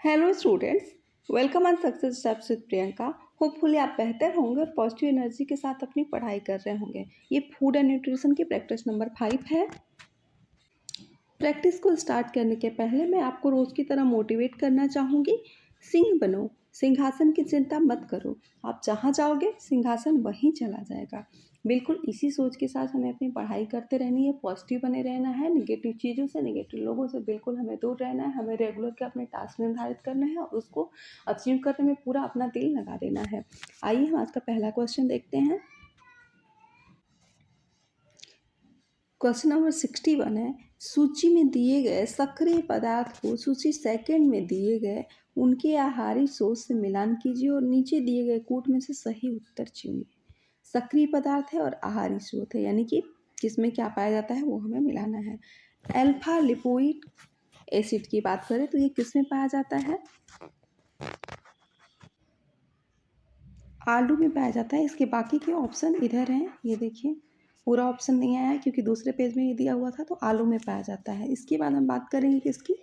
Hello students, welcome on success steps with Priyanka. Hopefully आप बेहतर होंगे और पॉजिटिव एनर्जी के साथ अपनी पढ़ाई कर रहे होंगे। ये फूड एंड न्यूट्रिशन की प्रैक्टिस नंबर 5 है। प्रैक्टिस को स्टार्ट करने के पहले मैं आपको रोज़ की तरह मोटिवेट करना चाहूँगी। सिंह बनो, सिंहासन की चिंता मत करो। आप जहाँ जाओगे सिंहासन वहीं चला जाएगा। बिल्कुल इसी सोच के साथ हमें अपनी पढ़ाई करते रहनी है, पॉजिटिव बने रहना है। नेगेटिव चीज़ों से, नेगेटिव लोगों से बिल्कुल हमें दूर रहना है। हमें रेगुलर के अपने टास्क निर्धारित करना है और उसको अचीव करने में पूरा अपना दिल लगा देना है। आइए हम आज का पहला क्वेश्चन देखते हैं। क्वेश्चन नंबर 61 है, सूची में दिए गए सक्रिय पदार्थ को सूची सेकंड में दिए गए उनके आहारी स्रोत से मिलान कीजिए और नीचे दिए गए कूट में से सही उत्तर चुनिए। सक्रिय पदार्थ है और आहारी स्रोत है, यानी कि जिसमें क्या पाया जाता है वो हमें मिलाना है। अल्फा लिपोइक एसिड की बात करें तो ये किसमें पाया जाता है? आलू में पाया जाता है। इसके बाकी के ऑप्शन इधर हैं, ये देखिए पूरा ऑप्शन नहीं आया है क्योंकि दूसरे पेज में ये दिया हुआ था। तो आलू में पाया जाता है। इसके बाद हम बात करेंगे किसकी?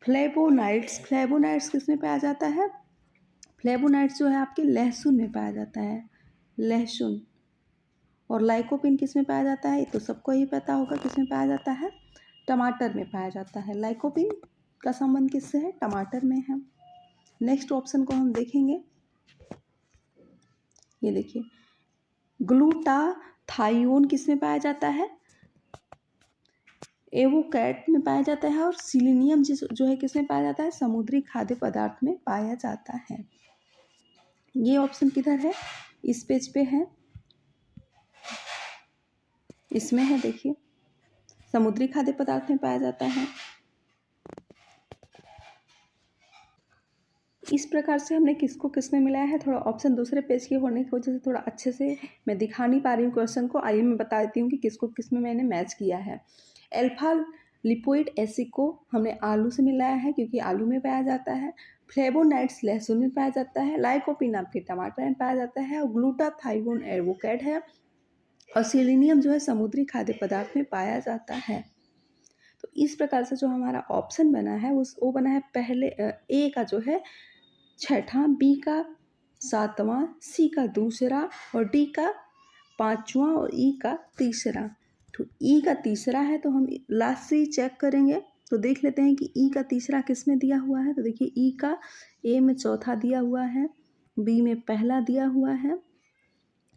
फ्लेवोनाइड्स। फ्लेवोनाइड्स किसमें पाया जाता है? फ्लेवोनाइड्स जो है आपके लहसुन में पाया जाता है, लहसुन। और लाइकोपिन किसमें पाया जाता है? ये तो सबको ही पता होगा किसमें पाया जाता है। टमाटर में पाया जाता है। लाइकोपिन का संबंध किससे है? टमाटर में है। नेक्स्ट ऑप्शन को हम देखेंगे, ये देखिए ग्लूटाथायोन किसमें पाया जाता है? एवोकैट में पाया जाता है। और सिलीनियम जो है किसमें पाया जाता है? समुद्री खाद्य पदार्थ में पाया जाता है। ये ऑप्शन किधर है? इस पेज पे है, इसमें है, देखिए समुद्री खाद्य पदार्थ में पाया जाता है। इस प्रकार से हमने किसको किस में मिलाया है। थोड़ा ऑप्शन दूसरे पेज के होने की वजह से थोड़ा अच्छे से मैं दिखा नहीं पा रही हूँ क्वेश्चन को। आइए मैं बता देती हूँ कि किसको किस में मैंने मैच किया है। अल्फा लिपोइक एसिड को हमने आलू से मिलाया है क्योंकि आलू में पाया जाता है। फ्लेवोनाइड्स लहसुन में पाया जाता है। लाइकोपिन आपके टमाटर में पाया जाता है। और ग्लूटाथायोन एवोकैट है। और सेलेनियम जो है समुद्री खाद्य पदार्थ में पाया जाता है। तो इस प्रकार से जो हमारा ऑप्शन बना है वो बना है पहले ए का जो है छठा, बी का सातवां, सी का दूसरा और डी का पांचवा और ई का तीसरा। तो ई का तीसरा है तो हम लास्ट से ही चेक करेंगे। तो देख लेते हैं कि ई का तीसरा किस में दिया हुआ है। तो देखिए ई का ए में चौथा दिया हुआ है, बी में पहला दिया हुआ है,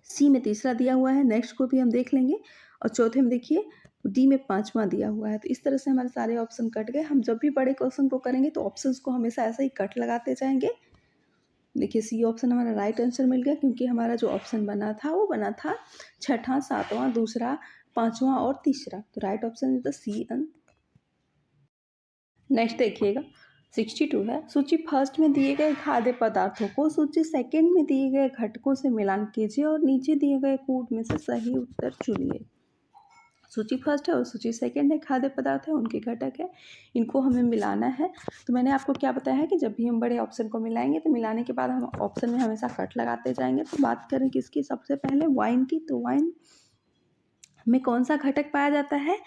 सी में तीसरा दिया हुआ है। नेक्स्ट को भी हम देख लेंगे। और चौथे में देखिए डी में पांचवा दिया हुआ है। तो इस तरह से हमारे सारे ऑप्शन कट गए। हम जब भी बड़े क्वेश्चन को करेंगे तो ऑप्शंस को हमेशा ऐसा ही कट लगाते जाएंगे। देखिए सी ऑप्शन हमारा राइट आंसर मिल गया क्योंकि हमारा जो ऑप्शन बना था वो बना था छठा, सातवां, दूसरा, पांचवा और तीसरा। तो right option is the C and. Next देखिएगा 62 है, सूची फर्स्ट में दिए गए खाद्य पदार्थों को सूची सेकंड में दिए गए घटकों से मिलान कीजिए और नीचे दिए गए कूट में से सही उत्तर चुनिए। सूची फर्स्ट है और सूची सेकंड है, खाद्य पदार्थ है, उनके घटक है, इनको हमें मिलाना है। तो मैंने आपको क्या बताया है कि जब भी हम बड़े ऑप्शन को मिलाएंगे तो मिलाने के बाद हम ऑप्शन में हमेशा कट लगाते जाएंगे। तो बात करें किसकी? सबसे पहले वाइन की। तो वाइन में कौन सा घटक पाया जाता है?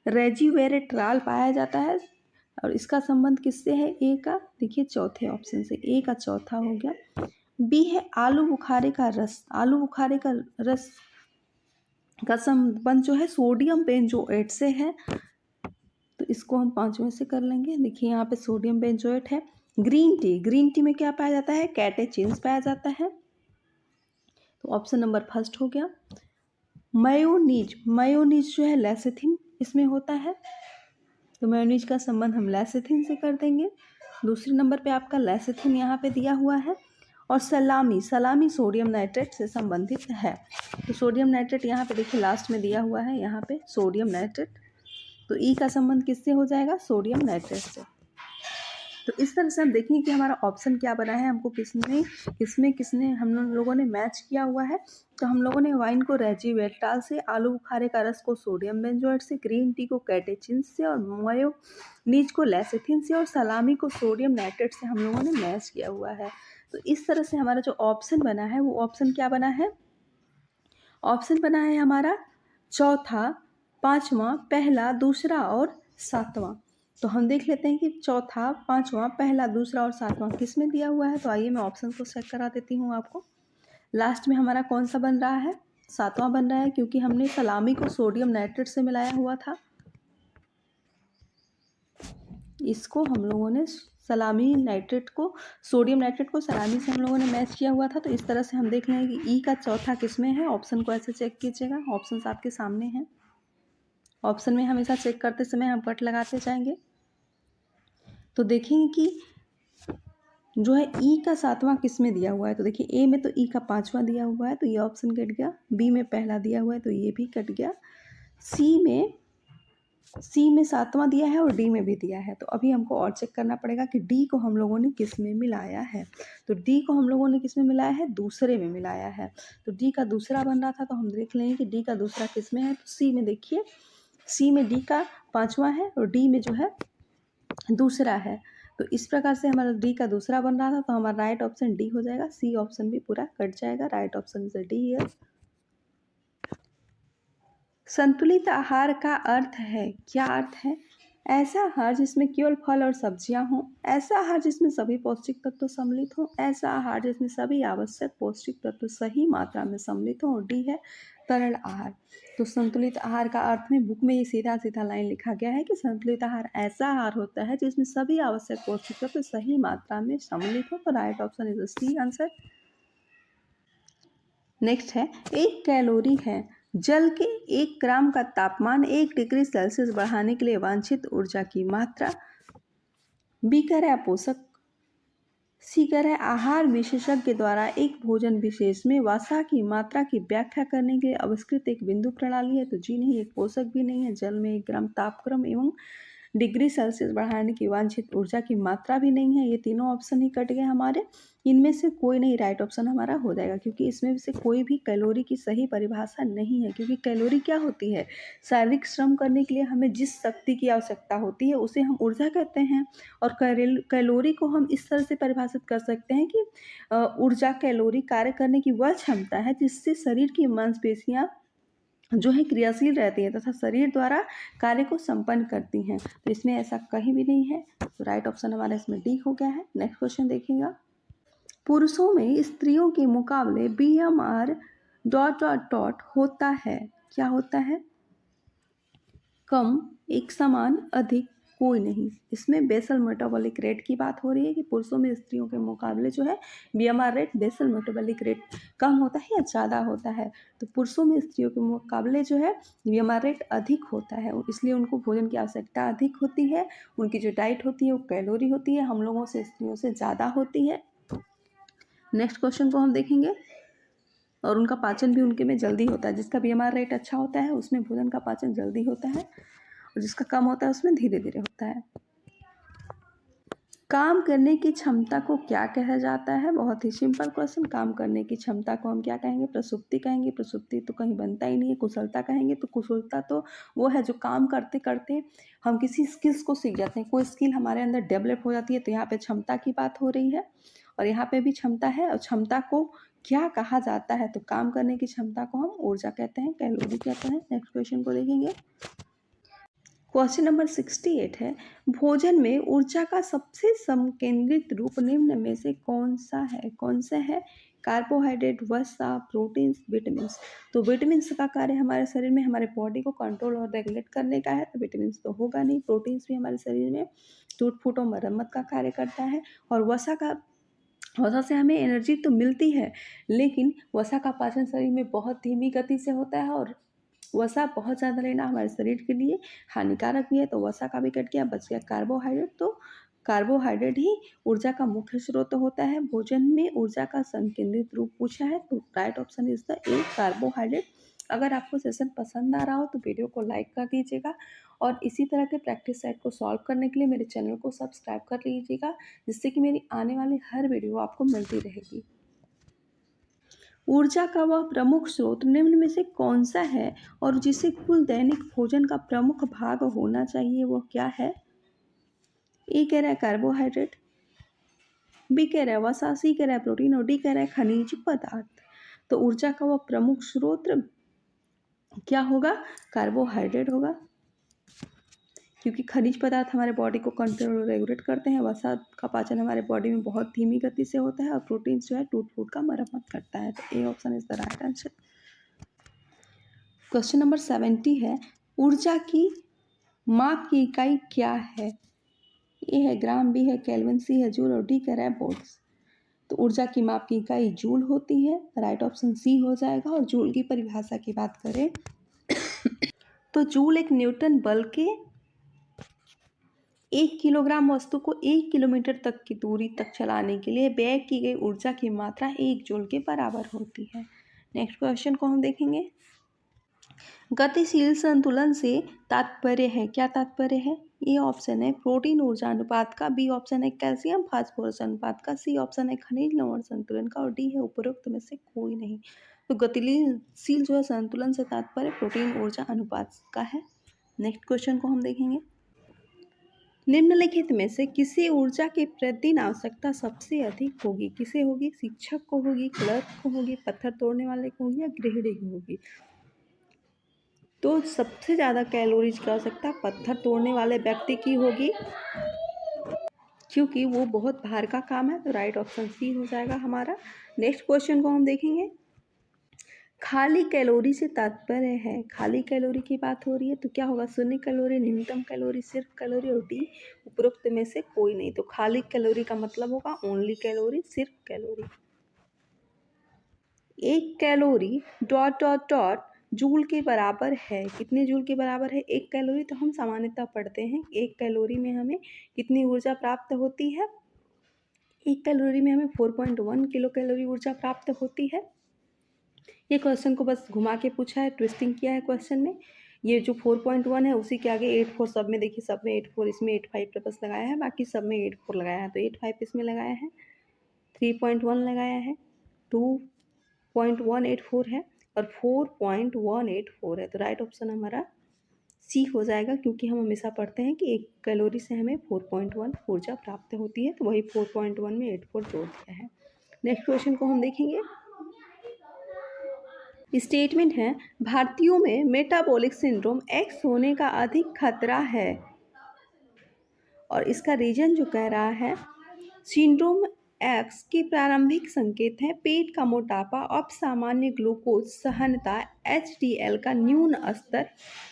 रेजिवेरेट्राल पाया जाता है। और इसका संबंध किससे है? ए का, देखिए चौथे ऑप्शन से, ए का चौथा हो गया। बी है आलू बुखारे का रस। आलू बुखारे का रस का संबंध जो है सोडियम बेंजोएट से है। तो इसको हम पांचवें से कर लेंगे। देखिए यहाँ पे सोडियम बेंजोएट है। ग्रीन टी, ग्रीन टी में क्या पाया जाता है? कैटेचिन्स पाया जाता है। तो ऑप्शन नंबर फर्स्ट हो गया। मेयोनीज, मेयोनीज जो है लेसिथिन इसमें होता है। तो मेयोनीज का संबंध हम लेसिथिन से कर देंगे। दूसरे नंबर पे आपका लेसिथिन यहाँ पे दिया हुआ है। और सलामी, सलामी सोडियम नाइट्रेट से संबंधित है। तो सोडियम नाइट्रेट यहाँ पे देखिए लास्ट में दिया हुआ है, यहाँ पे सोडियम नाइट्रेट। तो ई का संबंध किससे हो जाएगा? सोडियम नाइट्रेट से। तो इस तरह से हम देखेंगे कि हमारा ऑप्शन क्या बना है, हमको किसने हम लोगों ने मैच किया हुआ है। तो हम लोगों ने वाइन को रेजिवेट्राल से, आलू बुखारे का रस को सोडियम बेंजोएट से, ग्रीन टी को कैटेचिन्स से और मेयोनीज को लेसिथिन से और सलामी को सोडियम नाइट्रेट से हम लोगों ने मैच किया हुआ है। तो इस तरह से हमारा जो ऑप्शन बना है वो ऑप्शन क्या बना है? ऑप्शन बना है हमारा चौथा, पांचवा, पहला, दूसरा और सातवां। तो हम देख लेते हैं कि चौथा, पांचवा, पहला, दूसरा और सातवां किस में दिया हुआ है। तो आइए मैं ऑप्शन को चेक करा देती हूँ आपको। लास्ट में हमारा कौन सा बन रहा है, सातवां बन रहा है, क्योंकि हमने सलामी को सोडियम नाइट्रेट से मिलाया हुआ था। इसको हम लोगों ने सलामी नाइट्रेट को, सोडियम नाइट्रेट को सलामी से हम लोगों ने मैच किया हुआ था। तो इस तरह से हम देख लेंगे कि ई का चौथा किस में है। ऑप्शन को ऐसे चेक कीजिएगा, ऑप्शन आपके सामने हैं। ऑप्शन में हमेशा चेक करते समय हम कट लगाते जाएंगे तो देखेंगे कि जो है ई का सातवां किस में दिया हुआ है। तो देखिए ए में तो ई का पांचवा दिया हुआ है, तो ये ऑप्शन कट गया। बी में पहला दिया हुआ है, तो ये भी कट गया। सी में सातवां दिया है और डी में भी दिया है। तो अभी हमको और चेक करना पड़ेगा कि डी को हम लोगों ने किस में मिलाया है। तो डी को हम लोगों ने किस में मिलाया है, दूसरे में मिलाया है। तो डी का दूसरा बन रहा था, तो हम देख लेंगे कि डी का दूसरा किस में है। तो सी में देखिए, सी में डी का पांचवा है और डी में जो है दूसरा है। तो इस प्रकार से हमारा डी का दूसरा बन रहा था, तो हमारा राइट ऑप्शन डी हो जाएगा। सी ऑप्शन भी पूरा कट जाएगा। राइट ऑप्शन इज डी है। संतुलित आहार का अर्थ है, क्या अर्थ है, ऐसा आहार जिसमें केवल फल और सब्जियां हों, ऐसा आहार जिसमें सभी पौष्टिक तत्व सम्मिलित हों, ऐसा आहार जिसमें सभी आवश्यक पौष्टिक तत्व सही मात्रा में सम्मिलित हों। और डी है तरल आहार। तो संतुलित आहार का अर्थ में बुक में ये सीधा सीधा लाइन लिखा गया है कि संतुलित आहार ऐसा आहार होता है जिसमें सभी आवश्यक पौष्टिक तत्व सही मात्रा में सम्मिलित हो। तो right option is C answer. Next है, एक कैलोरी है। जल के 1 ग्राम का तापमान 1 डिग्री सेल्सियस बढ़ाने के लिए वांछित ऊर्जा की मात्रा। बी कह रहा है पोषक। सी कह रहा है आहार विशेषज्ञ द्वारा एक भोजन विशेष में वसा की मात्रा की व्याख्या करने के लिए आविष्कृत एक बिंदु प्रणाली है। तो जी नहीं, एक पोषक भी नहीं है। जल में 1 ग्राम तापक्रम एवं डिग्री सेल्सियस बढ़ाने की वांछित ऊर्जा की मात्रा भी नहीं है। ये तीनों ऑप्शन ही कट गए हमारे। इनमें से कोई नहीं राइट ऑप्शन हमारा हो जाएगा, क्योंकि इसमें से कोई भी कैलोरी की सही परिभाषा नहीं है। क्योंकि कैलोरी क्या होती है, शारीरिक श्रम करने के लिए हमें जिस शक्ति की आवश्यकता होती है उसे हम ऊर्जा कहते हैं। और कैलोरी को हम इस तरह से परिभाषित कर सकते हैं कि ऊर्जा, कैलोरी कार्य करने की वह क्षमता है जिससे शरीर की मांसपेशियां जो है क्रियाशील रहती है तथा शरीर द्वारा कार्य को संपन्न करती हैं। तो इसमें ऐसा कहीं भी नहीं है। तो राइट ऑप्शन हमारा इसमें डी हो गया है। नेक्स्ट क्वेश्चन देखिएगा। पुरुषों में स्त्रियों के मुकाबले BMR डॉट डॉट डॉट होता है, क्या होता है, कम, एक समान, अधिक, कोई नहीं। इसमें बेसल मेटाबॉलिक रेट की बात हो रही है कि पुरुषों में स्त्रियों के मुकाबले जो है BMR rate, basal metabolic rate कम होता है या ज़्यादा होता है। तो पुरुषों में स्त्रियों के मुकाबले जो है BMR रेट अधिक होता है, इसलिए उनको भोजन की आवश्यकता अधिक होती है। उनकी जो डाइट होती है वो कैलोरी होती है हम लोगों से, स्त्रियों से ज़्यादा होती है। नेक्स्ट क्वेश्चन को हम देखेंगे। और उनका पाचन भी उनके में जल्दी होता है। जिसका BMR रेट अच्छा होता है उसमें भोजन का पाचन जल्दी होता है, और जिसका कम होता है उसमें धीरे धीरे होता है। काम करने की क्षमता को क्या कहा जाता है, बहुत ही सिंपल क्वेश्चन। काम करने की क्षमता को हम क्या कहेंगे, प्रसुप्ति कहेंगे। प्रसुप्ति तो कहीं बनता ही नहीं है। कुशलता कहेंगे, तो कुशलता तो वो है जो काम करते करते हम किसी स्किल्स को सीख जाते हैं, कोई स्किल हमारे अंदर डेवलप हो जाती है। तो यहाँ पे क्षमता की बात हो रही है, और यहाँ पे भी क्षमता है। और क्षमता को क्या कहा जाता है, तो काम करने की क्षमता को हम ऊर्जा कहते हैं, कैलोरी कहते हैं। नेक्स्ट क्वेश्चन को देखेंगे। क्वेश्चन नंबर 68 है, भोजन में ऊर्जा का सबसे संकेंद्रित रूप निम्न में से कौन सा है, कौन सा है, कार्बोहाइड्रेट, वसा, प्रोटीन्स, विटामिन्स। तो विटामिन्स का कार्य हमारे शरीर में हमारे बॉडी को कंट्रोल और रेगुलेट करने का है, तो विटामिन्स तो होगा नहीं। प्रोटीन्स भी हमारे शरीर में टूट फूट और मरम्मत का कार्य करता है। और वसा से हमें एनर्जी तो मिलती है, लेकिन वसा का पाचन शरीर में बहुत धीमी गति से होता है, और वसा बहुत ज़्यादा लेना हमारे शरीर के लिए हानिकारक भी है। तो वसा का भी कट गया, बच गया कार्बोहाइड्रेट। तो कार्बोहाइड्रेट ही ऊर्जा का मुख्य स्रोत होता है। भोजन में ऊर्जा का संकेंद्रित रूप पूछा है, तो right option is the A, carbohydrate. अगर आपको सेशन पसंद आ रहा हो तो वीडियो को लाइक कर दीजिएगा, और इसी तरह के प्रैक्टिस सेट को सॉल्व करने के लिए मेरे चैनल को सब्सक्राइब कर लीजिएगा, जिससे कि मेरी आने वाली हर वीडियो आपको मिलती रहेगी। ऊर्जा का वह प्रमुख स्रोत निम्न में से कौन सा है और जिसे कुल दैनिक भोजन का प्रमुख भाग होना चाहिए, वो क्या है। ए कह रहा है कार्बोहाइड्रेट, बी कह रहा है वसा, सी कह रहा है प्रोटीन, और डी कह रहा है खनिज पदार्थ। तो ऊर्जा का वह प्रमुख स्रोत क्या होगा, कार्बोहाइड्रेट होगा। क्योंकि खनिज पदार्थ हमारे बॉडी को कंट्रोल और रेगुलेट करते हैं। वसा का पाचन हमारे बॉडी में बहुत धीमी गति से होता है और प्रोटीन जो है टूट फूट का मरम्मत करता है। तो A option is the right answer. Question number 70 है, ऊर्जा की माप की इकाई क्या है? ए है ग्राम, बी है केल्विन, सी है जूल और डी कह रहा है वोल्ट्स। तो ऊर्जा की माप की इकाई जूल होती है, राइट ऑप्शन सी हो जाएगा। और जूल की परिभाषा की बात करें तो जूल एक न्यूटन बल के 1 किलोग्राम वस्तु को 1 किलोमीटर तक की दूरी तक चलाने के लिए व्यय की गई ऊर्जा की मात्रा 1 जूल के बराबर होती है। नेक्स्ट क्वेश्चन को हम देखेंगे, गतिशील संतुलन से तात्पर्य है, क्या तात्पर्य है? ए ऑप्शन है प्रोटीन ऊर्जा अनुपात का, बी ऑप्शन है कैल्शियम फास्फोरस अनुपात का, सी ऑप्शन है खनिज लवण संतुलन का और डी है उपरोक्त में से कोई नहीं। तो गतिशील जो है संतुलन से तात्पर्य प्रोटीन ऊर्जा अनुपात का है। नेक्स्ट क्वेश्चन को हम देखेंगे, निम्नलिखित में से किसे ऊर्जा की प्रतिदिन आवश्यकता सबसे अधिक होगी? किसे होगी? शिक्षक को होगी, क्लर्क को होगी, पत्थर तोड़ने वाले को होगी या गृहिणी को होगी? तो सबसे ज़्यादा कैलोरीज की आवश्यकता पत्थर तोड़ने वाले व्यक्ति की होगी, क्योंकि वो बहुत भार का काम है। तो राइट ऑप्शन सी हो जाएगा हमारा। नेक्स्ट क्वेश्चन को हम देखेंगे, खाली कैलोरी से तात्पर्य है, खाली कैलोरी की बात हो रही है तो क्या होगा? शून्य कैलोरी, न्यूनतम कैलोरी, सिर्फ कैलोरी और डी उपरोक्त में से कोई नहीं। तो खाली कैलोरी का मतलब होगा ओनली कैलोरी, सिर्फ calorie. 1 calorie dot dot dot joule के बराबर है, कितने जूल के बराबर है 1 कैलोरी? तो हम सामान्यतः पढ़ते हैं 1 कैलोरी में हमें कितनी ऊर्जा प्राप्त होती है? 1 कैलोरी में हमें 4.1 किलो कैलोरी ऊर्जा प्राप्त होती है। ये क्वेश्चन को बस घुमा के पूछा है, ट्विस्टिंग किया है क्वेश्चन में। ये जो 4.1 है उसी के आगे 84, सब में देखिए, सब में 84, इसमें 85 प्लस लगाया है, बाकी सब में 84 लगाया है। तो 85 इसमें लगाया है, 3.1 लगाया है, 2.184 है और 4.184 है। तो राइट ऑप्शन हमारा सी हो जाएगा, क्योंकि हम हमेशा पढ़ते हैं कि 1 कैलोरी से हमें 4.1 ऊर्जा प्राप्त होती है। तो वही 4.1 में 84 जोड़ दिया है। नेक्स्ट क्वेश्चन को हम देखेंगे, स्टेटमेंट है भारतीयों में मेटाबॉलिक सिंड्रोम एक्स होने का अधिक खतरा है, और इसका रीजन जो कह रहा है, सिंड्रोम एक्स के प्रारंभिक संकेत हैं पेट का मोटापा, असामान्य ग्लूकोज सहनता, HDL का न्यून स्तर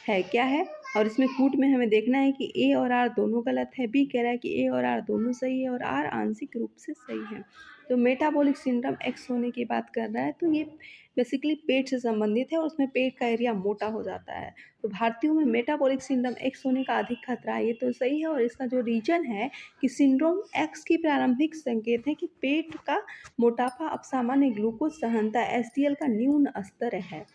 है। क्या है? और इसमें कूट में हमें देखना है कि ए और आर दोनों गलत है, बी कह रहा है कि ए और आर दोनों सही है और आर आंशिक रूप से सही है। तो मेटाबॉलिक सिंड्रोम एक्स होने की बात कर रहा है, तो ये बेसिकली पेट से संबंधित है और उसमें पेट का एरिया मोटा हो जाता है। तो भारतीयों में मेटाबॉलिक सिंड्रोम एक्स होने का अधिक खतरा है, ये तो सही है। और इसका जो रीजन है कि सिंड्रोम एक्स की प्रारंभिक संकेत है कि पेट का मोटापा, असामान्य ग्लूकोज सहनता, HDL का न्यून स्तर है।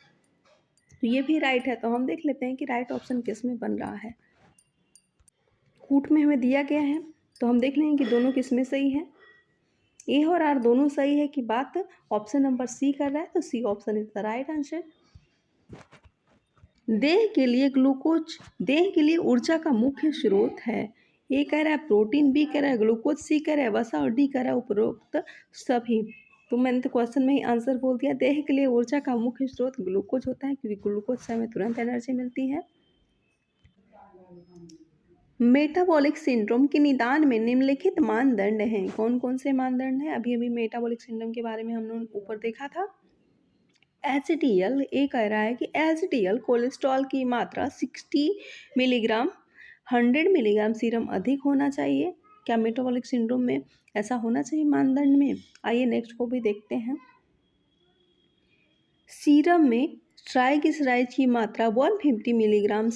तो ये भी राइट है। तो हम देख लेते हैं कि राइट ऑप्शन किस में बन रहा है। कूट में हमें दिया गया है तो हम देख लेंगे कि दोनों किस में सही है। ए और आर दोनों सही है कि बात ऑप्शन नंबर सी कर रहा है, तो C option is the right answer. देह के लिए ऊर्जा का मुख्य स्रोत है। ए कह रहा है प्रोटीन, बी कह रहा है ग्लूकोज, सी कह रहा है वसा और डी कह रहा है उपरोक्त सभी। तो मैंने तो क्वेश्चन में ही आंसर बोल दिया। देह के लिए ऊर्जा का मुख्य स्रोत ग्लूकोज होता है, क्योंकि ग्लूकोज से हमें तुरंत एनर्जी मिलती है। मेटाबॉलिक सिंड्रोम के निदान में निम्नलिखित मानदंड हैं। कौन कौन से मानदंड हैं? अभी अभी मेटाबॉलिक सिंड्रोम के बारे में हमने ऊपर देखा था। HDL, ए कह रहा है कि HDL कोलेस्ट्रॉल की मात्रा 60 मिलीग्राम 100 मिलीग्राम सीरम अधिक होना चाहिए। क्या मेटाबॉलिक सिंड्रोम में ऐसा होना चाहिए मानदंड में? आइए नेक्स्ट को भी देखते हैं। सीरम में ट्राइग्लिसराइड की मात्रा 150 मिलीग्राम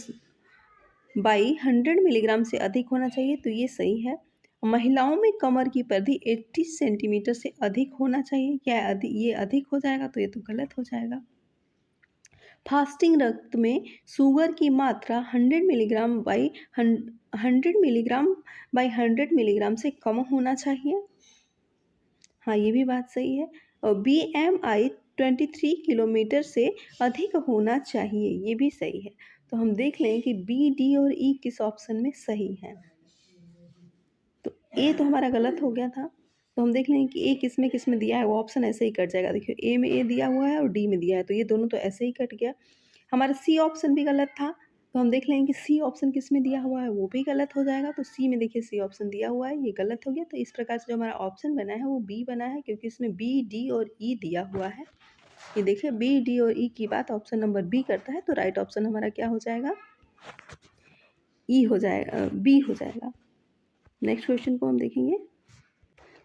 बाई 100 मिलीग्राम से अधिक होना चाहिए, तो ये सही है। महिलाओं में कमर की परिधि 80 सेंटीमीटर से अधिक होना चाहिए। क्या ये अधिक हो जाएगा? तो ये तो गलत हो जाएगा। फास्टिंग रक्त में शुगर की मात्रा 100 मिलीग्राम बाई 100 मिलीग्राम से कम होना चाहिए। हाँ, ये भी बात सही है। और BMI 23 किलोमीटर से अधिक होना चाहिए, ये भी सही है। तो हम देख लें कि बी, डी और ई किस ऑप्शन में सही है। तो ए तो हमारा गलत हो गया था। तो हम देख लें कि ए किस में दिया है, वो ऑप्शन ऐसे ही कट जाएगा। देखिए, ए में ए दिया हुआ है और डी में दिया है, तो ये दोनों तो ऐसे ही कट गया। हमारा सी ऑप्शन भी गलत था। तो हम देख लेंगे कि सी ऑप्शन किस में दिया हुआ है, वो भी गलत हो जाएगा। तो सी में देखिए सी ऑप्शन दिया हुआ है, ये गलत हो गया। तो इस प्रकार से जो हमारा ऑप्शन बना है वो बी बना है, क्योंकि इसमें बी, डी और ई दिया हुआ है। ये देखिए बी, डी और ई की बात ऑप्शन नंबर बी करता है, तो राइट ऑप्शन हमारा क्या हो जाएगा, ई हो जाएगा, बी हो जाएगा। नेक्स्ट क्वेश्चन को हम देखेंगे।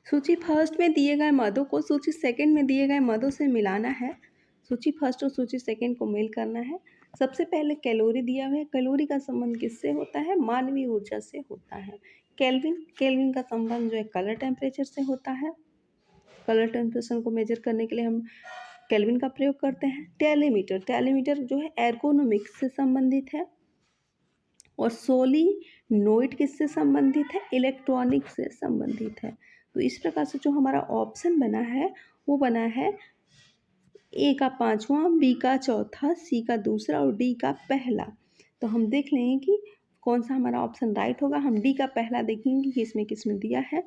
सूची फर्स्ट में दिए गए मदों को सूची सेकंड में दिए गए मदों से मिलाना है। सूची फर्स्ट और सूची सेकंड को मेल करना है। सबसे पहले कैलोरी दिया हुआ है। कैलोरी का संबंध किससे होता है, मानवीय ऊर्जा से होता है। केल्विन का संबंध जो है कलर टेम्परेचर से होता है। कलर टेम्परेचर को मेजर करने के लिए हम केल्विन का प्रयोग करते हैं। टेलीमीटर जो है एर्गोनोमिक्स से संबंधित है। और सोलिनोइड किससे संबंधित है, इलेक्ट्रॉनिक से संबंधित है। तो इस प्रकार से जो हमारा ऑप्शन बना है वो बना है ए का पांचवा, बी का चौथा, सी का दूसरा और डी का पहला। तो हम देख लेंगे कि कौन सा हमारा ऑप्शन राइट होगा। हम डी का पहला देखेंगे कि इसमें किसमें दिया है।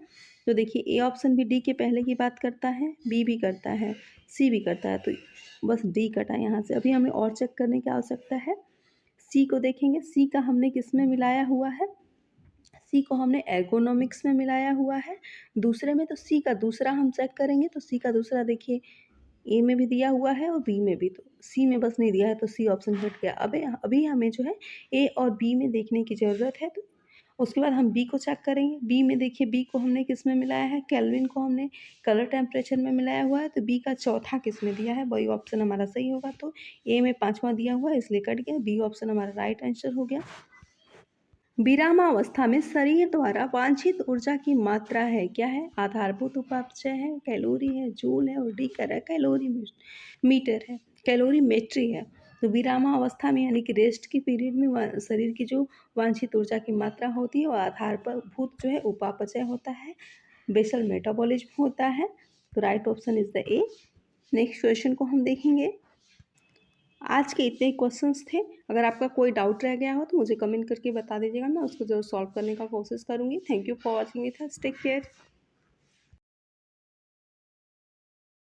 तो देखिए ए ऑप्शन भी डी के पहले की बात करता है, बी भी करता है, सी भी करता है। तो बस डी कटा यहाँ से। अभी हमें और चेक करने की आवश्यकता है। सी को देखेंगे, सी का हमने किस में मिलाया हुआ है, सी को हमने एर्गोनॉमिक्स में मिलाया हुआ है दूसरे में। तो सी का दूसरा हम चेक करेंगे। तो सी का दूसरा देखिए ए में भी दिया हुआ है और बी में भी, तो सी में बस नहीं दिया है, तो सी ऑप्शन हट गया। अभी हमें जो है ए और बी में देखने की ज़रूरत है। तो उसके बाद हम बी को चेक करेंगे। बी में देखिए बी को हमने किस में मिलाया है, केल्विन को हमने कलर टेम्परेचर में मिलाया हुआ है। तो बी का चौथा किस में दिया है, वही ऑप्शन हमारा सही होगा। तो ए में पांचवा दिया हुआ है इसलिए कट गया, बी ऑप्शन हमारा राइट आंसर हो गया। विरामावस्था में शरीर द्वारा वांछित ऊर्जा की मात्रा है, क्या है, आधारभूत उपापचय है, कैलोरी है, जूल है और डी कर है कैलोरी मीटर है, कैलोरीमेट्री है। तो विरामावस्था में यानी कि रेस्ट की पीरियड में शरीर की जो वांछित ऊर्जा की मात्रा होती है वो आधारभूत जो है उपापचय होता है, बेसल मेटाबॉलिज्म होता है। तो right option is the A. Next question को हम देखेंगे। आज के इतने क्वेश्चंस थे। अगर आपका कोई डाउट रह गया हो तो मुझे कमेंट करके बता दीजिएगा, मैं उसको जरूर सॉल्व करने का कोशिश करूँगी। Thank you for watching with us, take care.